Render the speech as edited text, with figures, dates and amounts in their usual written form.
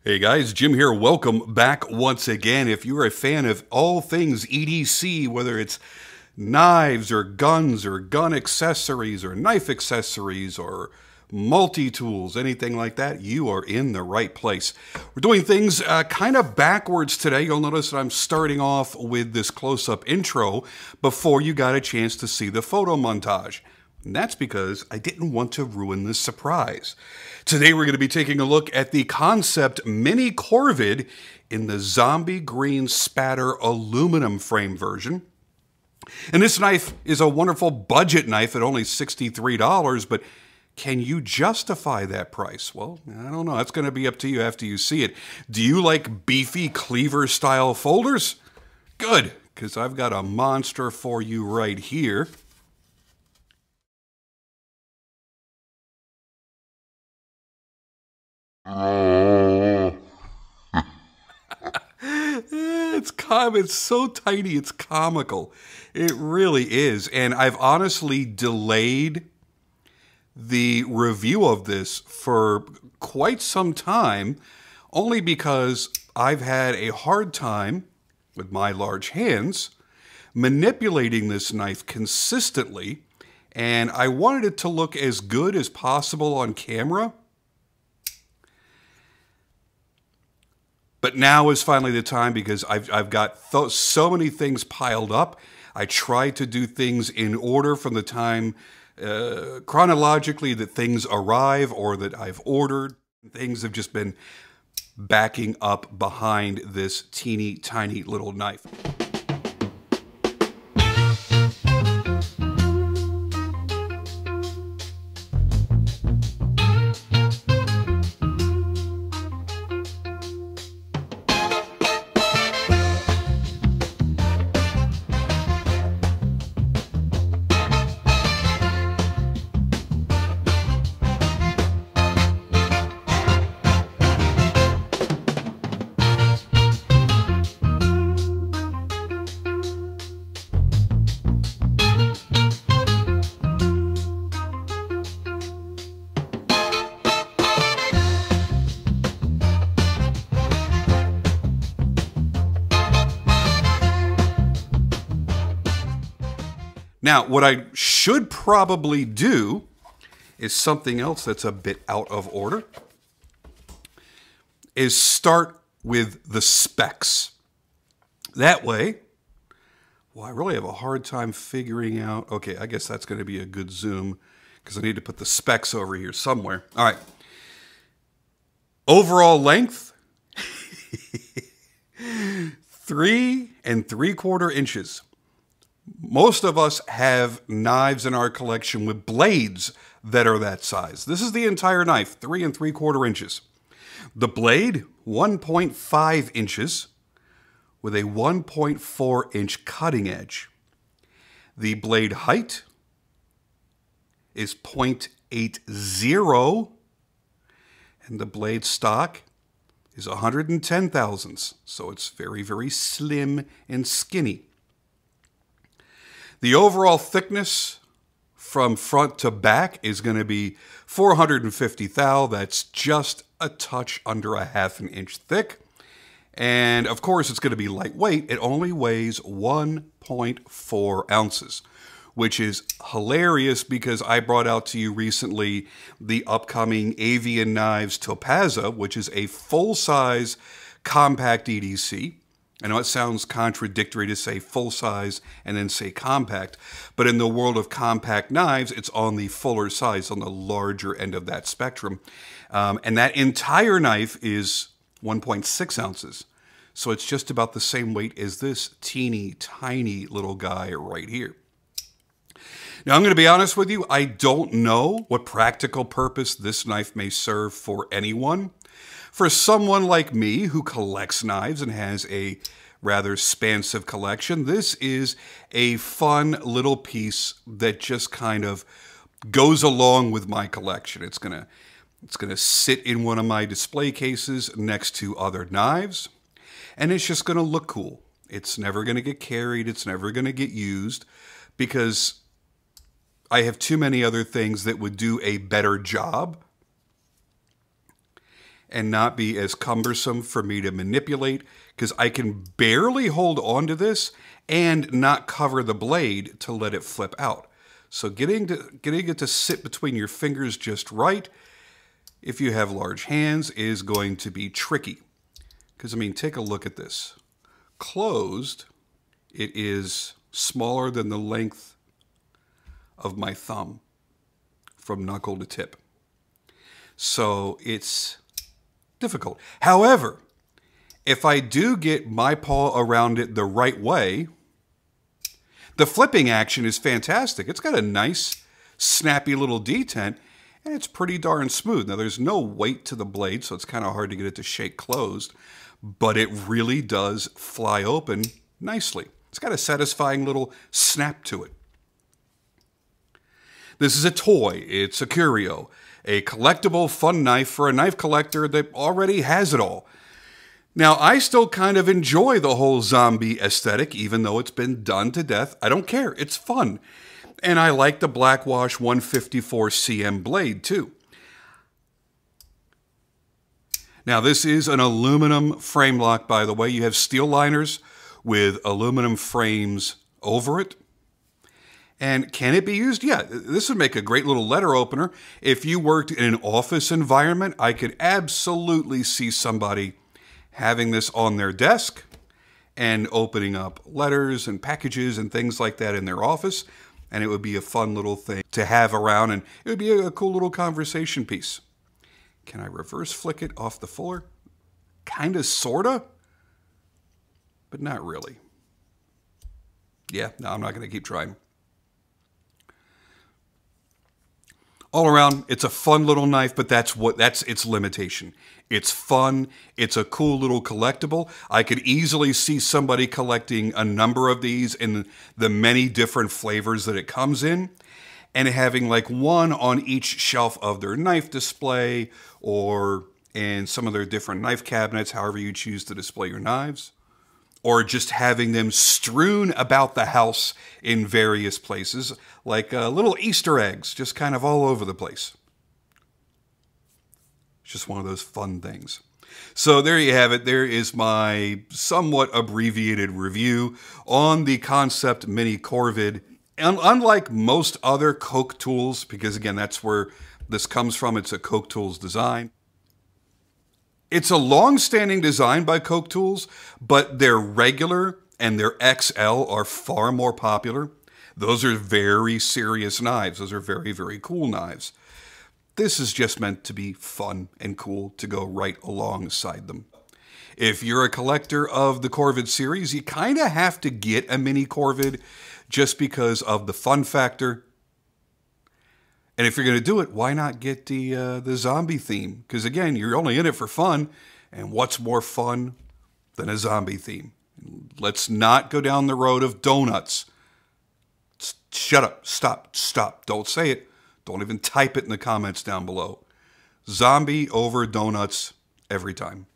Hey guys, Jim here. Welcome back once again. If you're a fan of all things EDC, whether it's knives or gun accessories or knife accessories or multi-tools, anything like that, you are in the right place. We're doing things kind of backwards today. You'll notice that I'm starting off with this close-up intro before you got a chance to see the photo montage. And that's because I didn't want to ruin the surprise. Today we're going to be taking a look at the Kansept Mini Korvid in the zombie green spatter aluminum frame version. And this knife is a wonderful budget knife at only $63, but can you justify that price? Well, I don't know. That's going to be up to you after you see it. Do you like beefy cleaver style folders? Good, because I've got a monster for you right here. It's so tiny, it's comical. It really is. And I've honestly delayed the review of this for quite some time, only because I've had a hard time with my large hands manipulating this knife consistently, and I wanted it to look as good as possible on camera. But now is finally the time, because I've got so many things piled up. I try to do things in order from the time chronologically that things arrive or that I've ordered. Things have just been backing up behind this teeny tiny little knife. Now, what I should probably do is something else that's a bit out of order, is start with the specs. That way, well, I really have a hard time figuring out, okay, I guess that's going to be a good zoom, because I need to put the specs over here somewhere. All right. Overall length, 3 3/4 inches. Most of us have knives in our collection with blades that are that size. This is the entire knife, 3 3/4 inches. The blade, 1.5 inches with a 1.4 inch cutting edge. The blade height is 0.80, and the blade stock is 110 thousandths, so it's very, very slim and skinny. The overall thickness from front to back is going to be 450 thou. That's just a touch under a ½ inch thick. And of course, it's going to be lightweight. It only weighs 1.4 ounces, which is hilarious, because I brought out to you recently the upcoming Avian Knives Topaza, which is a full-size compact EDC. I know it sounds contradictory to say full size and then say compact, but in the world of compact knives, it's on the fuller size, on the larger end of that spectrum. And that entire knife is 1.6 ounces. So it's just about the same weight as this teeny tiny little guy right here. Now, I'm going to be honest with you, I don't know what practical purpose this knife may serve for anyone. For someone like me who collects knives and has a rather expansive collection, this is a fun little piece that just kind of goes along with my collection. It's gonna sit in one of my display cases next to other knives, and it's just gonna look cool. It's never gonna get carried, it's never gonna get used, because I have too many other things that would do a better job. and not be as cumbersome for me to manipulate, because I can barely hold on to this and not cover the blade to let it flip out. So getting it to sit between your fingers just right, if you have large hands, is going to be tricky. Because, I mean, take a look at this. Closed, it is smaller than the length of my thumb from knuckle to tip. So it's difficult. However, if I do get my paw around it the right way, the flipping action is fantastic. It's got a nice, snappy little detent, and it's pretty darn smooth. Now, there's no weight to the blade, so it's kind of hard to get it to shake closed, but it really does fly open nicely. It's got a satisfying little snap to it. This is a toy. It's a curio, a collectible fun knife for a knife collector that already has it all. Now, I still kind of enjoy the whole zombie aesthetic, even though it's been done to death. I don't care. It's fun. And I like the Blackwash 154 CM blade, too. Now, this is an aluminum frame lock, by the way. You have steel liners with aluminum frames over it. And can it be used? Yeah, this would make a great little letter opener. If you worked in an office environment, I could absolutely see somebody having this on their desk and opening up letters and packages and things like that in their office. And it would be a fun little thing to have around, and it would be a cool little conversation piece. Can I reverse flick it off the fuller? Kinda, sorta, but not really. Yeah, no, I'm not gonna keep trying. All around, it's a fun little knife, but that's its limitation. It's fun. It's a cool little collectible. I could easily see somebody collecting a number of these in the many different flavors that it comes in, and having like one on each shelf of their knife display or in some of their different knife cabinets, however you choose to display your knives, or just having them strewn about the house in various places, like little Easter eggs, just kind of all over the place. It's just one of those fun things. So there you have it. There is my somewhat abbreviated review on the Kansept Mini Korvid. And unlike most other Koch tools, because again, that's where this comes from, it's a Koch Tools design. It's a long-standing design by Koch Tools, but their regular and their XL are far more popular. Those are very serious knives. Those are very, very cool knives. This is just meant to be fun and cool to go right alongside them. If you're a collector of the Korvid series, you kind of have to get a Mini Korvid just because of the fun factor. And if you're going to do it, why not get the zombie theme? Because again, you're only in it for fun. And what's more fun than a zombie theme? Let's not go down the road of donuts. Shut up. Stop. Don't say it. Don't even type it in the comments down below. Zombie over donuts every time.